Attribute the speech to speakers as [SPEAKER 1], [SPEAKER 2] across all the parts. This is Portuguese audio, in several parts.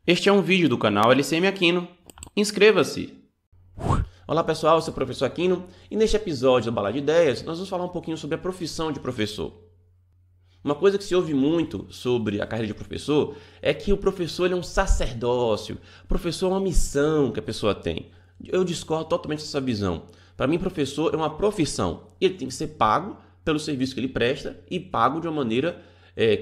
[SPEAKER 1] Este é um vídeo do canal LCM Aquino. Inscreva-se! Olá pessoal, eu sou o professor Aquino e neste episódio do Bala de Ideias nós vamos falar um pouquinho sobre a profissão de professor. Uma coisa que se ouve muito sobre a carreira de professor é que o professor ele é um sacerdócio, o professor é uma missão que a pessoa tem. Eu discordo totalmente dessa visão. Para mim, professor é uma profissão. Ele tem que ser pago pelo serviço que ele presta e pago de uma maneira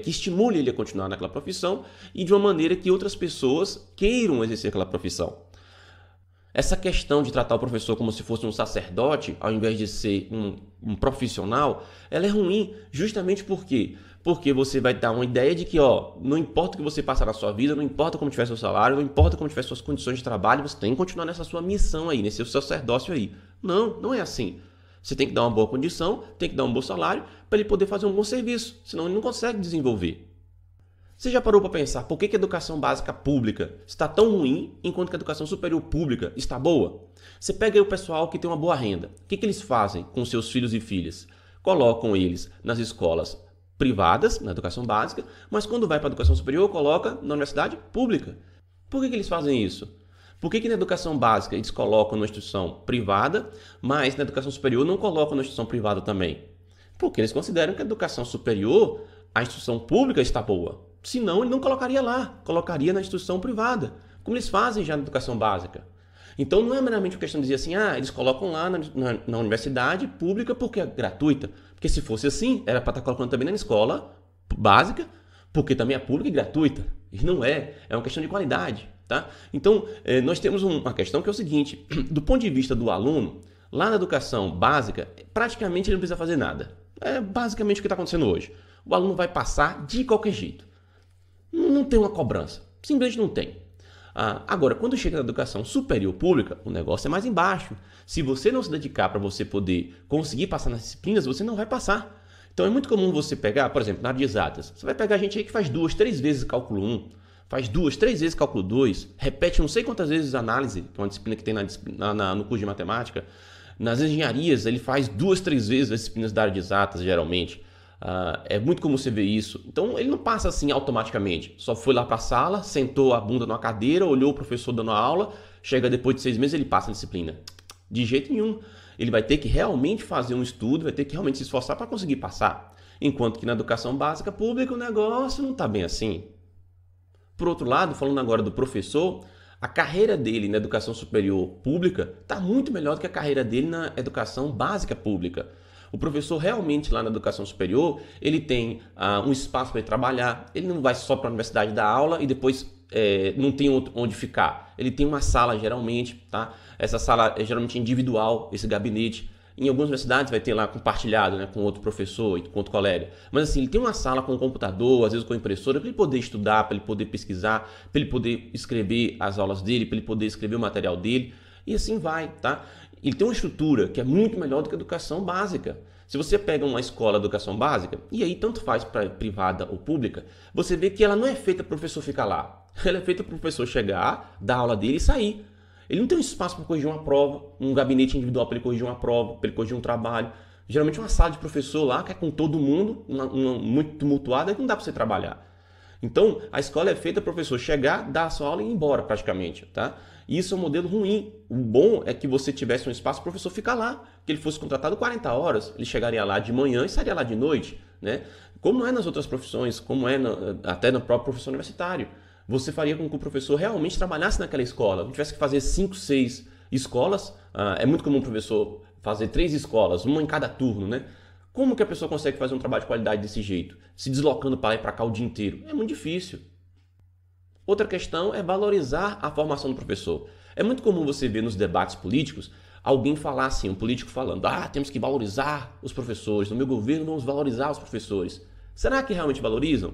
[SPEAKER 1] que estimule ele a continuar naquela profissão e de uma maneira que outras pessoas queiram exercer aquela profissão. Essa questão de tratar o professor como se fosse um sacerdote, ao invés de ser um profissional, ela é ruim justamente porque você vai dar uma ideia de que não importa o que você passar na sua vida, não importa como tiver seu salário, não importa como tiver suas condições de trabalho, você tem que continuar nessa sua missão aí, nesse seu sacerdócio aí. Não é assim. Você tem que dar uma boa condição, tem que dar um bom salário para ele poder fazer um bom serviço, senão ele não consegue desenvolver. Você já parou para pensar por que a educação básica pública está tão ruim enquanto que a educação superior pública está boa? Você pega aí o pessoal que tem uma boa renda. O que eles fazem com seus filhos e filhas? Colocam eles nas escolas privadas, na educação básica, mas quando vai para a educação superior, coloca na universidade pública. Por que eles fazem isso? Por que na educação básica eles colocam na instituição privada, mas na educação superior não colocam na instituição privada também? Porque eles consideram que a educação superior, a instituição pública está boa. Senão, ele não colocaria lá, colocaria na instituição privada, como eles fazem já na educação básica. Então, não é meramente uma questão de dizer assim, eles colocam lá na universidade pública porque é gratuita. Porque se fosse assim, era para estar colocando também na escola básica, porque também é pública e gratuita. E não é uma questão de qualidade. Tá? Então, nós temos uma questão que é o seguinte, do ponto de vista do aluno, lá na educação básica, praticamente ele não precisa fazer nada. É basicamente o que está acontecendo hoje. O aluno vai passar de qualquer jeito. Não tem uma cobrança, simplesmente não tem. Agora, quando chega na educação superior pública, o negócio é mais embaixo. Se você não se dedicar para você poder conseguir passar nas disciplinas, você não vai passar. Então é muito comum você pegar, por exemplo, na área de exatas, você vai pegar gente aí que faz 2, 3 vezes cálculo 1, faz 2, 3 vezes cálculo 2, repete não sei quantas vezes análise, que é uma disciplina que tem no curso de matemática. Nas engenharias, ele faz 2, 3 vezes as disciplinas da área de exatas, geralmente. É muito comum você ver isso. Então, ele não passa assim automaticamente. Só foi lá para a sala, sentou a bunda numa cadeira, olhou o professor dando a aula, chega depois de 6 meses ele passa a disciplina. De jeito nenhum. Ele vai ter que realmente fazer um estudo, vai ter que realmente se esforçar para conseguir passar. Enquanto que na educação básica pública o negócio não está bem assim. Por outro lado, falando agora do professor, a carreira dele na educação superior pública está muito melhor do que a carreira dele na educação básica pública. O professor realmente lá na educação superior, ele tem um espaço para ele trabalhar, ele não vai só para a universidade dar aula e depois não tem onde ficar. Ele tem uma sala geralmente, tá? Essa sala é geralmente individual, esse gabinete. Em algumas universidades vai ter lá compartilhado, né, com outro professor e com outro colega. Mas assim, ele tem uma sala com computador, às vezes com impressora, para ele poder estudar, para ele poder pesquisar, para ele poder escrever as aulas dele, para ele poder escrever o material dele. E assim vai, tá? Ele tem uma estrutura que é muito melhor do que a educação básica. Se você pega uma escola de educação básica, e aí tanto faz para privada ou pública, você vê que ela não é feita para o professor ficar lá. Ela é feita para o professor chegar, dar a aula dele e sair. Ele não tem um espaço para corrigir uma prova, um gabinete individual para ele corrigir uma prova, para ele corrigir um trabalho. Geralmente uma sala de professor lá, que é com todo mundo, muito tumultuada, que não dá para você trabalhar. Então, a escola é feita para o professor chegar, dar a sua aula e ir embora praticamente, tá? E isso é um modelo ruim. O bom é que você tivesse um espaço para o professor ficar lá, que ele fosse contratado 40 horas, ele chegaria lá de manhã e sairia lá de noite, né? Como é nas outras profissões, como é até no próprio professor universitário. Você faria com que o professor realmente trabalhasse naquela escola, não tivesse que fazer 5, 6 escolas. É muito comum o professor fazer 3 escolas, uma em cada turno, né? Como que a pessoa consegue fazer um trabalho de qualidade desse jeito? Se deslocando para lá e para cá o dia inteiro? É muito difícil. Outra questão é valorizar a formação do professor. É muito comum você ver nos debates políticos alguém falar assim, um político falando, temos que valorizar os professores, no meu governo vamos valorizar os professores. Será que realmente valorizam?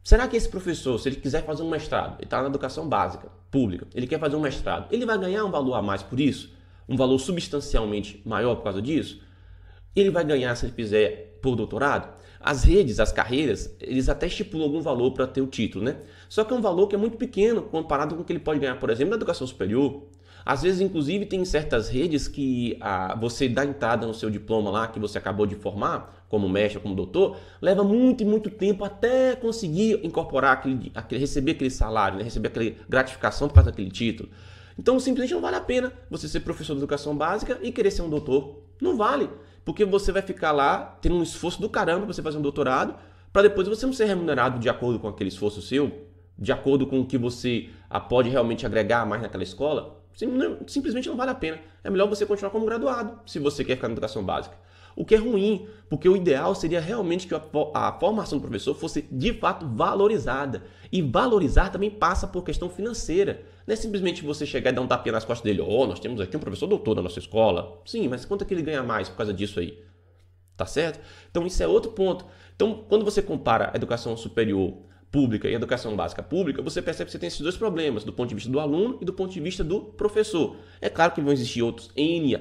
[SPEAKER 1] Será que esse professor, se ele quiser fazer um mestrado, ele está na educação básica, pública, ele quer fazer um mestrado, ele vai ganhar um valor a mais por isso? Um valor substancialmente maior por causa disso? Ele vai ganhar se ele fizer por doutorado? As redes, as carreiras, eles até estipulam algum valor para ter o título, né? Só que é um valor que é muito pequeno comparado com o que ele pode ganhar, por exemplo, na educação superior. Às vezes, inclusive, tem certas redes que você dá entrada no seu diploma lá, que você acabou de formar, como mestre, como doutor, leva muito e muito tempo até conseguir incorporar, receber aquele salário, né? Receber aquela gratificação por causa daquele título. Então, simplesmente não vale a pena você ser professor de educação básica e querer ser um doutor. Não vale, porque você vai ficar lá tendo um esforço do caramba para você fazer um doutorado, para depois você não ser remunerado de acordo com aquele esforço seu, de acordo com o que você pode realmente agregar mais naquela escola. Simplesmente não vale a pena. É melhor você continuar como graduado, se você quer ficar na educação básica. O que é ruim, porque o ideal seria realmente que a formação do professor fosse de fato valorizada. E valorizar também passa por questão financeira. Não é simplesmente você chegar e dar um tapinha nas costas dele. Nós temos aqui um professor doutor na nossa escola. Sim, mas quanto é que ele ganha mais por causa disso aí? Tá certo? Então isso é outro ponto. Então, quando você compara a educação superior pública e a educação básica pública, você percebe que você tem esses dois problemas, do ponto de vista do aluno e do ponto de vista do professor. É claro que vão existir outros N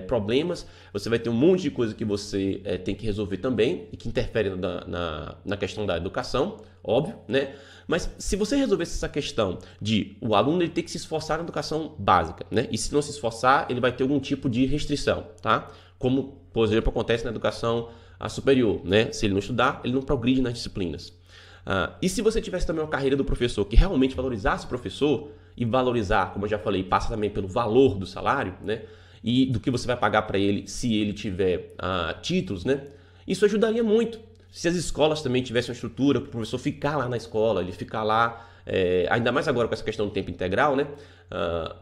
[SPEAKER 1] problemas, você vai ter um monte de coisa que você tem que resolver também e que interfere na questão da educação, óbvio, né? Mas se você resolvesse essa questão de o aluno ele ter que se esforçar na educação básica, né? E se não se esforçar, ele vai ter algum tipo de restrição, tá? Como, por exemplo, acontece na educação superior, né? Se ele não estudar, ele não progride nas disciplinas. E se você tivesse também uma carreira do professor que realmente valorizasse o professor, e valorizar, como eu já falei, passa também pelo valor do salário, né? E do que você vai pagar para ele se ele tiver títulos, né? Isso ajudaria muito. Se as escolas também tivessem uma estrutura para o professor ficar lá na escola, ele ficar lá, ainda mais agora com essa questão do tempo integral, né?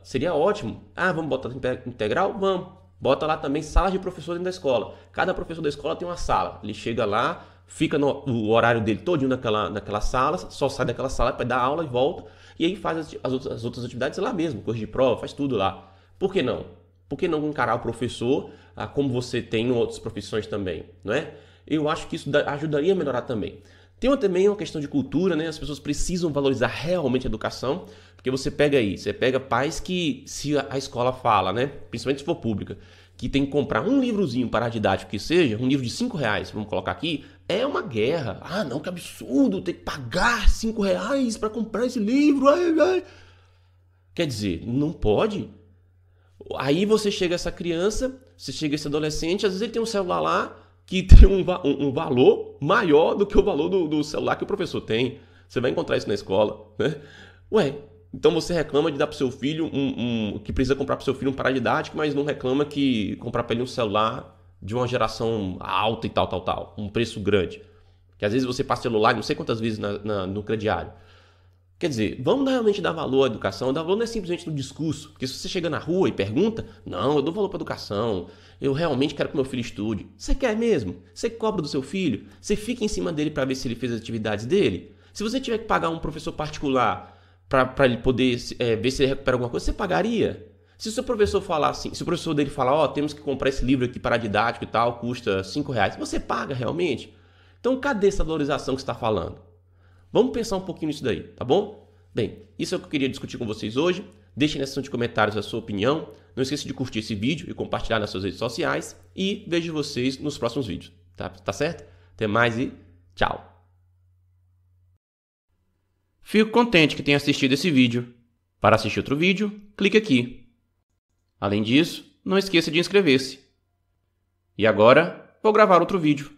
[SPEAKER 1] Seria ótimo. Vamos botar tempo integral? Vamos. Bota lá também salas de professor dentro da escola. Cada professor da escola tem uma sala. Ele chega lá, fica no horário dele todinho naquela sala, só sai daquela sala para dar aula e volta, e aí faz as outras atividades lá mesmo, corrigir prova, faz tudo lá. Por que não? Por que não encarar o professor como você tem em outras profissões também, não é? Eu acho que isso ajudaria a melhorar também. Tem também uma questão de cultura, né? As pessoas precisam valorizar realmente a educação, porque você pega pais que, se a escola fala, né? Principalmente se for pública, que tem que comprar um livrozinho paradidático que seja, um livro de R$5, vamos colocar aqui, é uma guerra. Não, que absurdo, ter que pagar R$5 para comprar esse livro. Quer dizer, não pode. Aí você chega essa criança, você chega esse adolescente, às vezes ele tem um celular lá que tem um valor maior do que o valor do celular que o professor tem. Você vai encontrar isso na escola, né? Então você reclama de dar para o seu filho que precisa comprar para o seu filho um paradidático, mas não reclama que comprar para ele um celular de uma geração alta e tal, um preço grande. Que às vezes você passa celular não sei quantas vezes no crediário. Quer dizer, vamos realmente dar valor à educação. Dar valor não é simplesmente no discurso. Porque se você chega na rua e pergunta, não, eu dou valor para a educação, eu realmente quero que meu filho estude. Você quer mesmo? Você cobra do seu filho? Você fica em cima dele para ver se ele fez as atividades dele? Se você tiver que pagar um professor particular para ele poder ver se ele recupera alguma coisa, você pagaria? Se o seu professor falar assim, se o professor dele falar, temos que comprar esse livro aqui paradidático e tal, custa R$5, você paga realmente? Então cadê essa valorização que você está falando? Vamos pensar um pouquinho nisso daí, tá bom? Bem, isso é o que eu queria discutir com vocês hoje. Deixem na seção de comentários a sua opinião. Não esqueça de curtir esse vídeo e compartilhar nas suas redes sociais. E vejo vocês nos próximos vídeos. Tá certo? Até mais e tchau! Fico contente que tenha assistido esse vídeo. Para assistir outro vídeo, clique aqui. Além disso, não esqueça de inscrever-se. E agora, vou gravar outro vídeo.